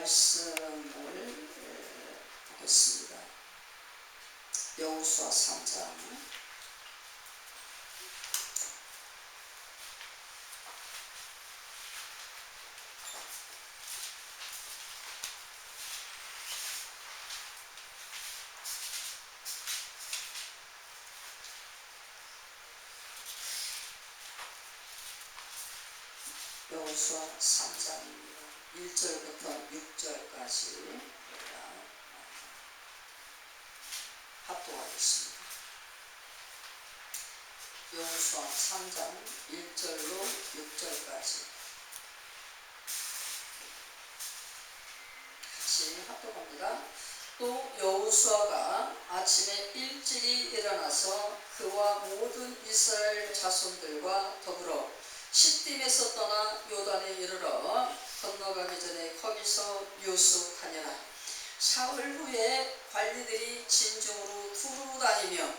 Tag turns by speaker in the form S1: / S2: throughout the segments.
S1: 말씀을 보겠습니다. 여호수아 3장 여호수아 3장입니다. 1절부터 6절까지 합독하겠습니다. 여호수아 3장 1절로 6절까지 같이 합독합니다. 또 여호수아가 아침에 일찍이 일어나서 그와 모든 이스라엘 자손들과 더불어 시딤에서 떠나 요단에 이르러 건너가기 전에 거기서 유숙하니라. 사흘 후에 관리들이 진중으로 두루 다니며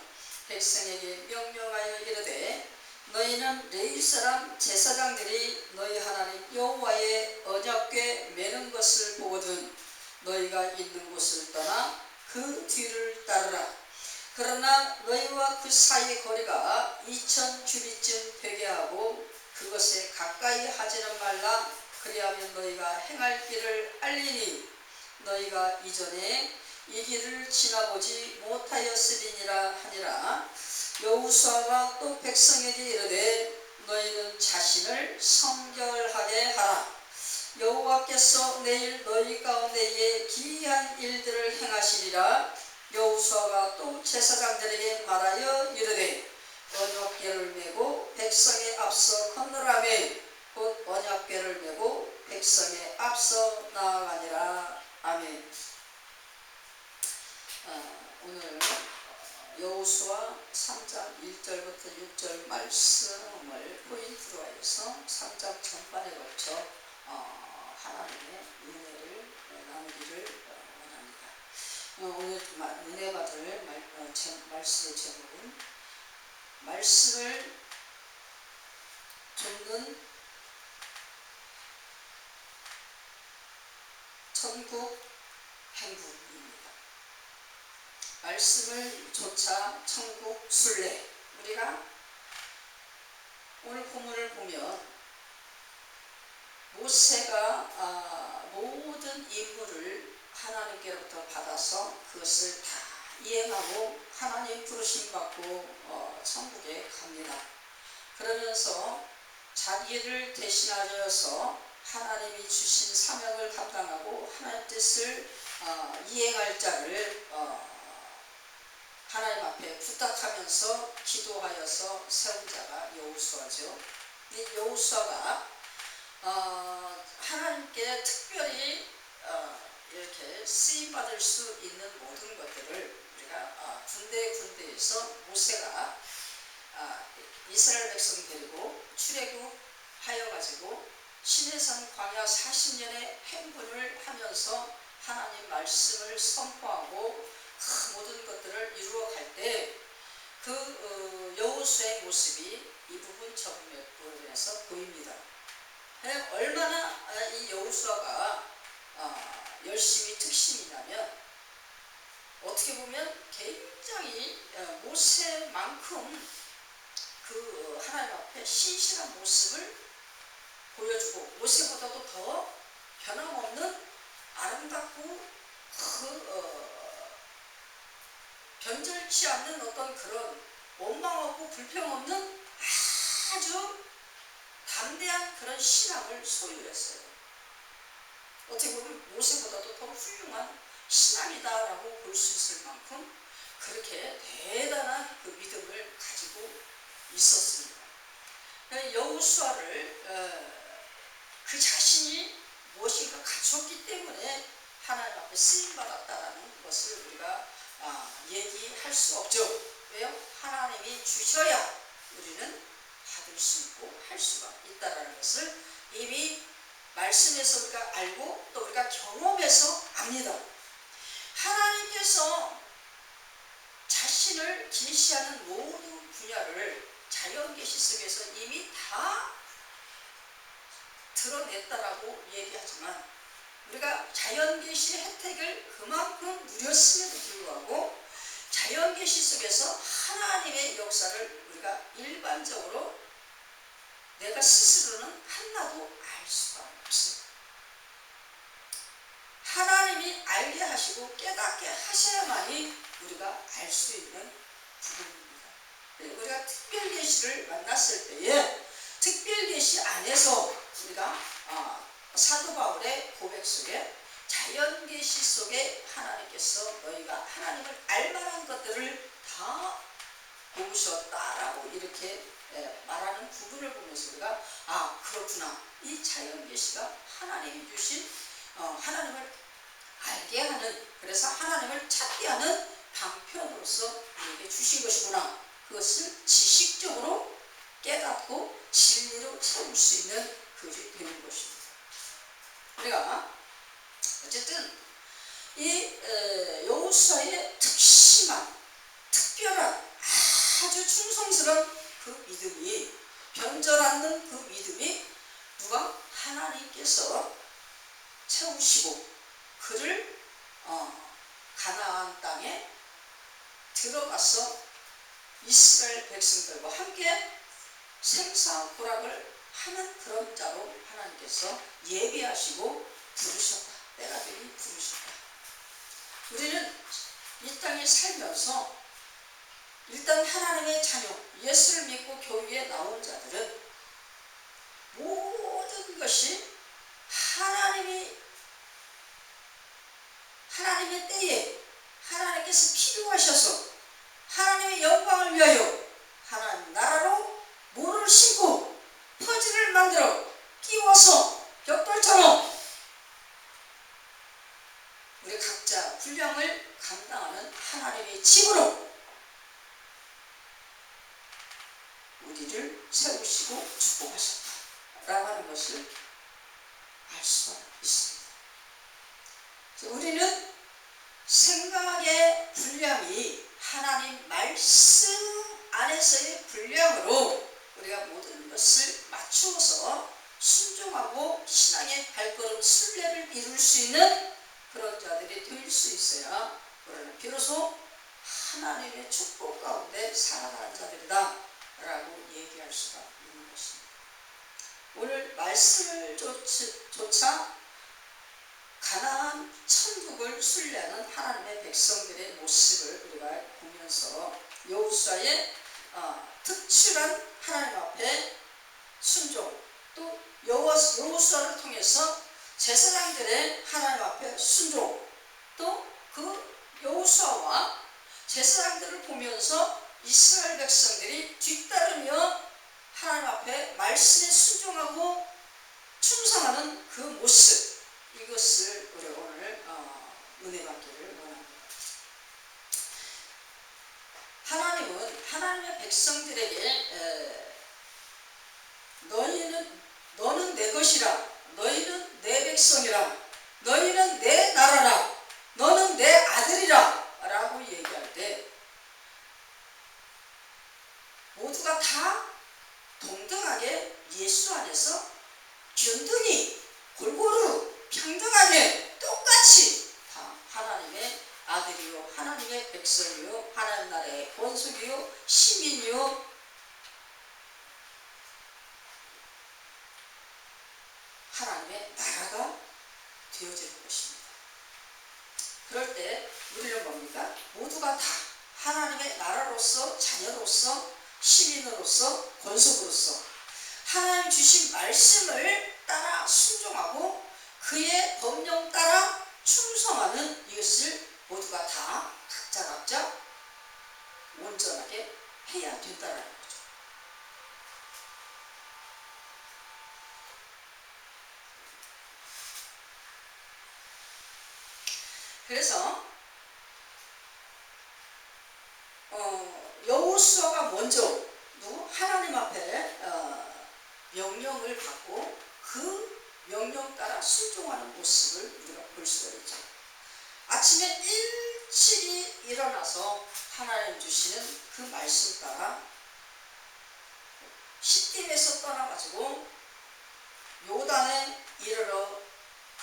S1: 백성에게 명령하여 이르되 너희는 레위 사람 제사장들이 너희 하나님 여호와의 언약궤 매는 것을 보거든 너희가 있는 곳을 떠나 그 뒤를 따르라. 그러나 너희와 그 사이의 거리가 2000규빗쯤 되게 하고 그것에 가까이 하지는 말라. 그리하면 너희가 행할 길을 알리니 너희가 이전에 이 길을 지나보지 못하였으리니라 하니라. 여호수아가 또 백성에게 이르되 너희는 자신을 성결하게 하라. 여호와께서 내일 너희 가운데에 기이한 일들을 행하시리라. 여호수아가 또 제사장들에게 말하여 이르되 언약궤를 메고 백성에 앞서 건너라며 곧 언약궤를 메고 백성에 앞서 나아가니라. 아멘. 오늘 여호수아 3장 1절부터 6절 말씀을 포인트로 하여서 3장 전반에 걸쳐 하나님의 은혜를 나누기를 원합니다. 오늘 은혜 받을 말씀의 제목은 말씀을 쫓는 천국 행군입니다. 말씀을 쫓아 천국 순례. 우리가 오늘 본문을 보면 모세가 모든 임무를 하나님께로부터 받아서 그것을 다 이행하고 하나님 부르심 받고 천국에 갑니다. 그러면서 자기를 대신하여서 하나님이 주신 사명을 감당하고 하나님 뜻을 이행할 자를 하나님 앞에 부탁하면서 기도하여서 세운 자가 여호수아죠. 이 여호수아가 하나님께 특별히 이렇게 쓰임받을 수 있는 모든 것들을 우리가 군데에서 모세가 이스라엘 백성 데리고 출애굽하여 가지고 시내산 광야 40년의 행군을 하면서 하나님 말씀을 선포하고 그 모든 것들을 이루어 갈 때 그 여호수아의 모습이 이 부분 저 부분에서 보입니다. 얼마나 이 여호수아가 열심히 특심이냐면 어떻게 보면 굉장히 모세만큼 그 하나님 앞에 신실한 모습을 보여주고 모세보다도 더 변함없는 아름답고 변절치 않는 어떤 그런 원망하고 불평 없는 아주 담대한 그런 신앙을 소유했어요. 어떻게 보면 모세보다도 더 훌륭한 신앙이다라고 볼 수 있을 만큼 그렇게 대단한 그 믿음을 가지고 있었습니다. 여호수아를 그 자신이 무엇인가 갖췄기 때문에 하나님 앞에 쓰임받았다라는 것을 우리가 얘기할 수 없죠. 왜요? 하나님이 주셔야 우리는 받을 수 있고 할 수가 있다라는 것을 이미 말씀에서 우리가 알고 또 우리가 경험해서 압니다. 하나님께서 자신을 계시하는 모든 분야를 자연 계시 속에서 이미 다 드러냈다라고 얘기하지만 우리가 자연계시 혜택을 그만큼 누렸음에도 불구하고 자연계시 속에서 하나님의 역사를 우리가 일반적으로 내가 스스로는 하나도 알 수가 없어요. 하나님이 알게 하시고 깨닫게 하셔야만이 우리가 알 수 있는 부분입니다. 우리가 특별계시를 만났을 때에 특별계시 안에서 우리가 사도 바울의 고백 속에 자연계시 속에 하나님께서 너희가 하나님을 알만한 것들을 다 보셨다라고 이렇게 말하는 부분을 보면서 우리가 그렇구나, 이 자연계시가 하나님이 주신 하나님을 알게 하는, 그래서 하나님을 찾게 하는 방편으로서 우리에게 주신 것이구나, 그것을 지식적으로 깨닫고 진리로 채울 수 있는 것이 되는 것입니다. 우리가 어쨌든 이 여호수아의 특심한 특별한 아주 충성스러운 그 믿음이, 변절 않는 그 믿음이 누가 하나님께서 채우시고 그를 가나안 땅에 들어가서 이스라엘 백성들과 함께 생사고락을 하는 그런 자로 하나님께서 예비하시고 부르셨다. 때가 되니 부르셨다. 우리는 이 땅에 살면서 일단 하나님의 자녀, 예수를 믿고 교회에 나온 자들은 모든 것이 하나님의 때에 하나님께서 필요하셔서 하나님의 영광을 위하여 하나님 나라로 모를 심고 퍼즐을 만들어 끼워서 벽돌처럼 우리 각자 분량을 감당하는 하나님의 집으로 우리를 세우시고 축복하셨다라고 하는 것을 알 수가 있습니다. 우리는 생각의 분량이 하나님 말씀 안에서의 분량으로 우리가 모든 것을 맞추어서 순종하고 신앙의 발걸음 순례를 이룰 수 있는 그런 자들이 될 수 있어야 우리는 비로소 하나님의 축복 가운데 살아가는 자들이다 라고 얘기할 수가 있는 것입니다. 오늘 말씀을 조차 가나안 천국을 순례하는 하나님의 백성들의 모습을 우리가 보면서 여호수아의 특출한 하나님 앞에 순종, 또 여호수아를 통해서 제사장들의 하나님 앞에 순종, 또 그 여호수아와 제사장들을 보면서 이스라엘 백성들이 뒤따르며 하나님 앞에 말씀에 순종하고 충성하는 그 모습, 이것을 우리 오늘 은혜 받기를 원합니다. 하나님은 하나님의 백성들에게 너는 내 것이라, 너희는 내 백성이라, 너희는 내 나라라, 너는 내 아들이라 라고 얘기할 때 모두가 다 동등하게 예수 안에서 균등히 골고루 평등하게 똑같이 다 하나님의 아들이요, 하나님의 백성이요, 하나님 나라의 권속이요, 시민이요, 하나님의 나라가 되어지는 것입니다. 그럴 때 우리는 뭡니까? 모두가 다 하나님의 나라로서, 자녀로서, 시민으로서, 권속으로서 하나님 주신 말씀을 따라 순종하고 그의 법령 따라 충성하는 이것을 모두가 다 각자 온전하게 해야 된다는 거죠. 그래서 여호수아가 먼저 하나님 앞에 명령을 받고 그 명령 따라 순종하는 모습을 우리가 볼 수가 있죠. 아침에 일찍이 일어나서 하나님 주시는 그 말씀 따라 시딤에서 떠나가지고 요단에 이르러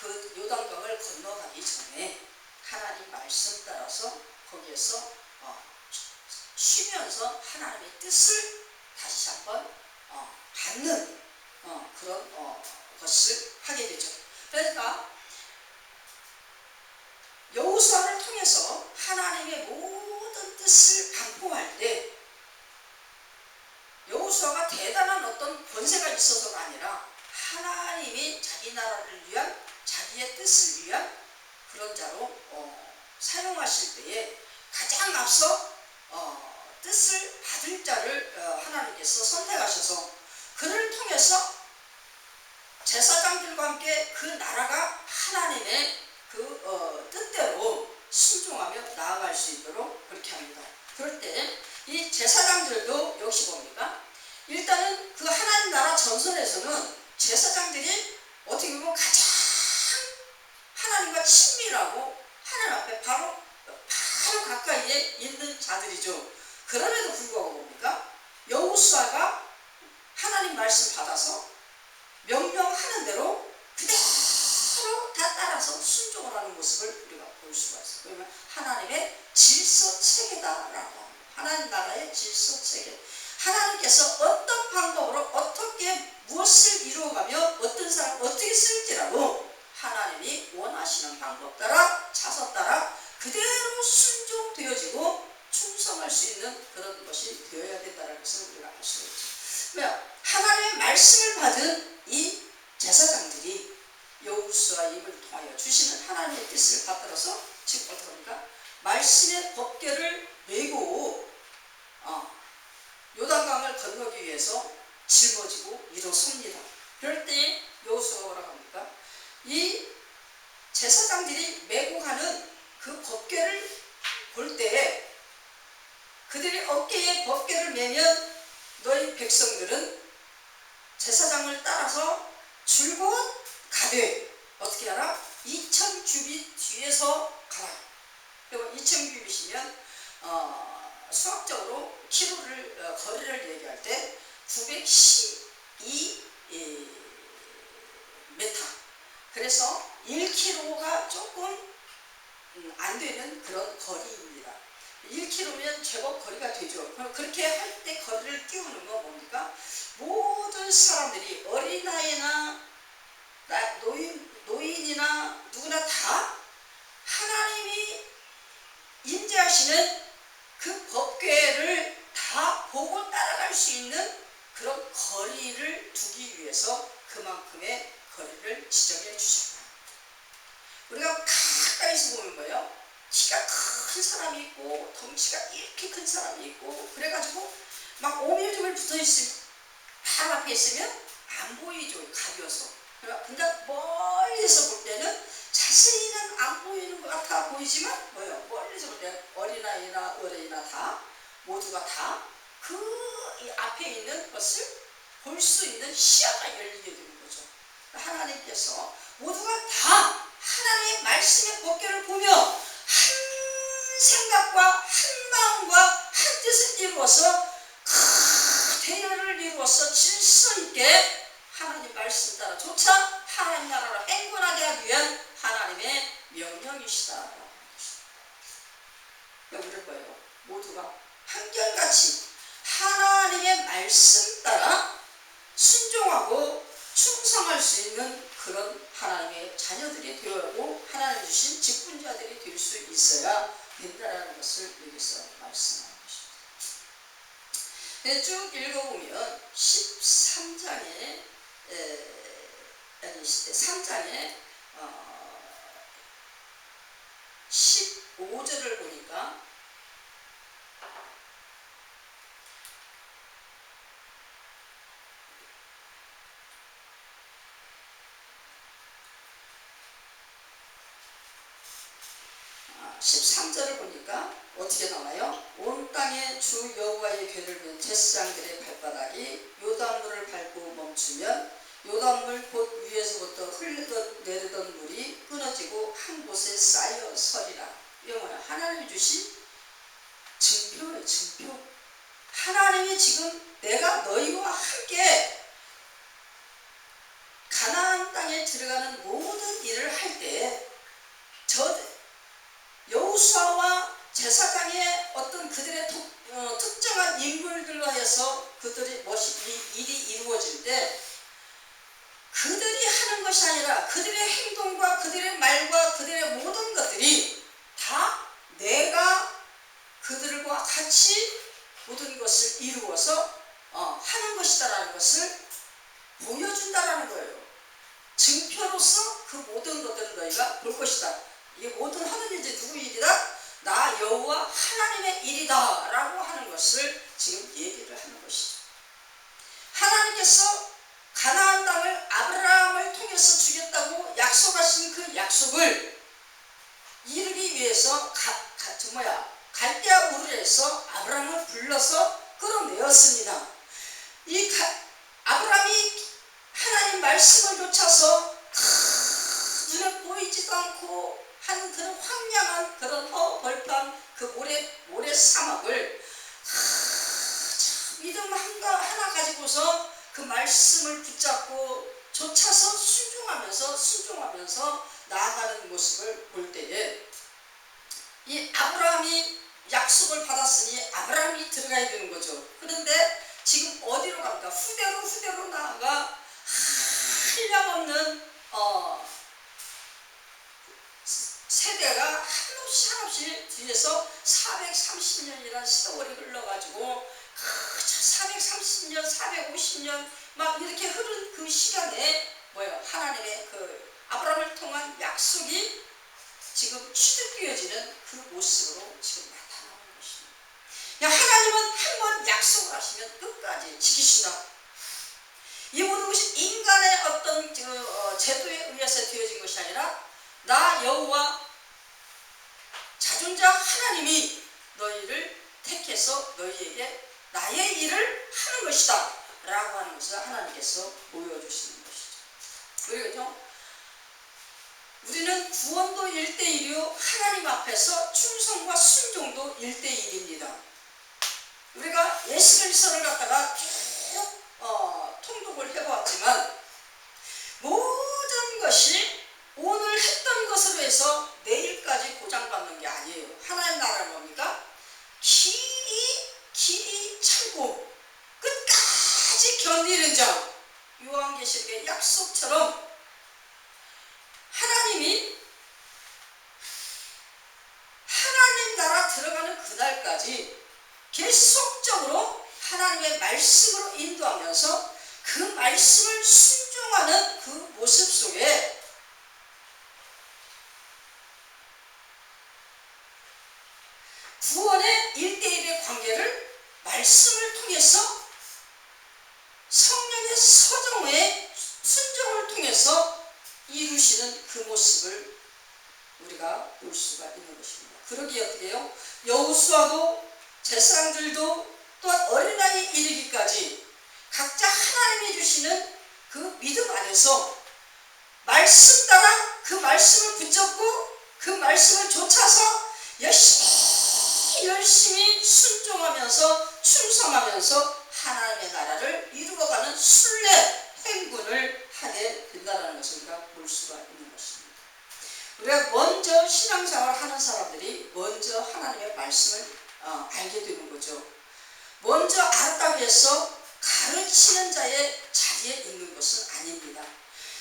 S1: 그 요단강을 건너가기 전에 하나님 말씀 따라서 거기에서 쉬면서 하나님의 뜻을 다시 한번 받는 그런 것을 하게 되죠. 그러니까 여호수아를 통해서 하나님의 모든 뜻을 반포할 때 여호수아가 대단한 어떤 권세가 있어서가 아니라 하나님이 자기 나라를 위한 자기의 뜻을 위한 그런 자로 사용하실 때에 가장 앞서 뜻을 받을 자를 하나님께서 선택하셔서 그를 통해서 제사장들과 함께 그 나라가 하나님의 그 뜻대로 순종하며 나아갈 수 있도록 그렇게 합니다. 그럴 때 이 제사장들도 역시 뭡니까? 일단은 그 하나님 나라 전선에서는 제사장들이 어떻게 보면 가장 하나님과 친밀하고 하나님 앞에 바로 가까이에 있는 자들이죠. 그럼에도 불구하고 뭡니까? 여호수아가 하나님 말씀 받아서 명령하는 대로 그대로 다 따라서 순종을 하는 모습을 우리가 볼 수가 있어요. 그러면 하나님의 질서체계다라고 하나님 나라의 질서체계. 하나님께서 어떤 방법으로 어떻게 무엇을 이루어가며 어떤 사람 어떻게 쓸지라도 하나님이 원하시는 방법 따라 차서 따라 그대로 순종되어지고 충성할 수 있는 그런 것이 되어야 된다는 것을 우리가 알 수가 있죠. 왜요? 하나님의 말씀을 받은 이 제사장들이 여호수아 입을 통하여 주시는 하나님의 뜻을 받들어서 지금 어떻게 합니까? 말씀의 법궤를 메고 요단강을 건너기 위해서 짊어지고 일어섭니다. 그럴 때 여호수아가 뭐라고 합니까? 이 제사장들이 메고 가는 그 법궤를 볼 때 그들이 어깨에 법궤를 메면 너희 백성들은 제사장을 따라서 줄곧 가되 어떻게 하라? 20규빗 뒤에서 가라. 그리고 20규빗이면 수학적으로 키로를 거리를 얘기할 때 912 메타. 그래서 1km가 조금 안 되는 그런 거리입니다. 1km면 제법 거리가 되죠. 그렇게 할 때 거리를 띄우는 건 뭡니까? 모든 사람들이 어린아이나 노인이나 누구나 다 하나님이 인지하시는 그 법궤를 다 보고 따라갈 수 있는 그런 거리를 두기 위해서 그만큼의 거리를 지정해 주셨다. 우리가 가까이서 보는 거예요. 키가 큰 사람이 있고 덩치가 이렇게 큰 사람이 있고 그래가지고 막 오밀조밀 붙어있으면 바로 앞에 있으면 안 보이죠. 가벼워서. 근데 멀리서 볼 때는 자세히는 안 보이는 것 같아 보이지만 뭐예요? 멀리서 볼 때는 어린아이나 어린이나 다 모두가 다 그 앞에 있는 것을 볼 수 있는 시야가 열리게 되는 거죠. 하나님께서 모두가 다 하나님의 말씀의 법궤를 보며 한 생각과 한 마음과 한 뜻을 이루어서 대열을 이루어서 질서 있게 하나님 말씀 따라 조차 하나님 나라를 행군하게 하기 위한 하나님의 명령이시다라고 하는 것입니다. 우리는 뭐예요? 모두가 한결같이 하나님의 말씀 따라 순종하고 충성할 수 있는 그런 하나님의 자녀들이 되어고 하나님 주신 직분자들이 될 수 있어야 된다는 것을 여기서 말씀하는 것입니다. 쭉 읽어보면 13장에 15절을 보니까 어떻게 나와요? 온 땅에 주 여호와의 궤를 든 제사장들의 발바닥이 요단물을 밟고 멈추면 요단물 곧 위에서부터 흘리던 내리던 물이 끊어지고 한 곳에 쌓여 서리라. 이거 뭐야? 하나님이 주신 증표예요. 증표. 하나님이 지금 내가 너희와 함께 가나안 땅에 들어가는 모든 일을 제사장의 어떤 그들의 특정한 인물들로 해서 그들의 일이 이루어질 때 그들이 하는 것이 아니라 그들의 행동과 그들의 말과 그들의 모든 것들이 다 내가 그들과 같이 모든 것을 이루어서 하는 것이다라는 것을 보여준다라는 거예요. 증표로서 그 모든 것들을 너희가 볼 것이다. 이게 모든 하는 일이 누구 일이다? 나 여호와 하나님의 일이다 라고 하는 것을 지금 얘기를 하는 것이죠. 하나님께서 가나안 땅을 아브라함을 통해서 주겠다고 약속하신 그 약속을 이루기 위해서 갈대아 우르에서 아브라함을 불러서 끌어내었습니다. 아브라함이 하나님 말씀을 쫓아서 눈에 보이지도 않고 한 그런 황량한 그런 허벌판 그 모래 사막을 믿음 하나 가지고서 그 말씀을 붙잡고 쫓아서 순종하면서 나아가는 모습을 볼 때에 이 아브라함이 약속을 받았으니 아브라함이 들어가야 되는 거죠. 그런데 지금 어디로 갑니까? 후대로 나아가 한량없는 세대가 한없이 뒤에서 430년이라는 세월이 흘러가지고 430년, 450년 막 이렇게 흐른 그 시간에 하나님의 그 아브라함을 통한 약속이 지금 취득되어지는 그 모습으로 지금 나타나는 것입니다. 하나님은 한 번 약속을 하시면 끝까지 지키신다. 이 모든 것이 인간의 어떤 제도에 의해서 되어진 것이 아니라 나 여호와 자존자 하나님이 너희를 택해서 너희에게 나의 일을 하는 것이다 라고 하는 것을 하나님께서 보여주시는 것이죠. 그리고 우리는 구원도 1대1이요 하나님 앞에서 충성과 순종도 1대1입니다. 우리가 예수그리스도를 갖다가 쭉 통독을 해보았지만 모든 것이 오늘 했던 것으로 해서 내일까지 보장받는 게 아니에요. 하나님 나라는 뭡니까? 길이 차고 끝까지 견디는 자. 요한계시록의 약속처럼 하나님이 하나님 나라 들어가는 그날까지 계속적으로 하나님의 말씀으로 인도하면서 그 말씀을 순종하는 그 모습 속에 구원의 1대1의 관계를 말씀을 통해서 성령의 서정의 순종을 통해서 이루시는 그 모습을 우리가 볼 수가 있는 것입니다. 그러기에 어떻게 해요? 여호수아도 제사장들도 또한 어린아이 이르기까지 각자 하나님이 주시는 그 믿음 안에서 말씀 따라 그 말씀을 붙잡고 그 말씀을 쫓아서 열심히 순종하면서 충성하면서 하나님의 나라를 이루어가는 순례 행군을 하게 된다는 것을 우리가 볼 수가 있는 것입니다. 우리가 먼저 신앙생활 하는 사람들이 먼저 하나님의 말씀을 알게 되는 거죠. 먼저 알았다고 해서 가르치는 자의 자리에 있는 것은 아닙니다.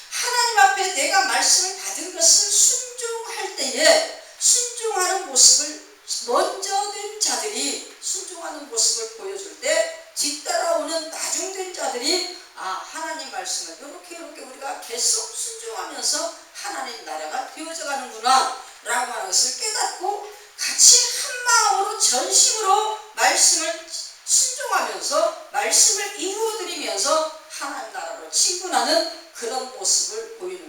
S1: 하나님 앞에 내가 말씀을 받은 것을 순종할 때에 순종하는 모습을 먼저 된 자들이 순종하는 모습을 보여줄 때 뒤따라오는 나중된 자들이 하나님 말씀을 이렇게 우리가 계속 순종하면서 하나님 나라가 되어져 가는구나 라고 하는 것을 깨닫고 같이 한마음으로 전심으로 말씀을 순종하면서 말씀을 이루어드리면서 하나님 나라로 친근하는 그런 모습을 보이는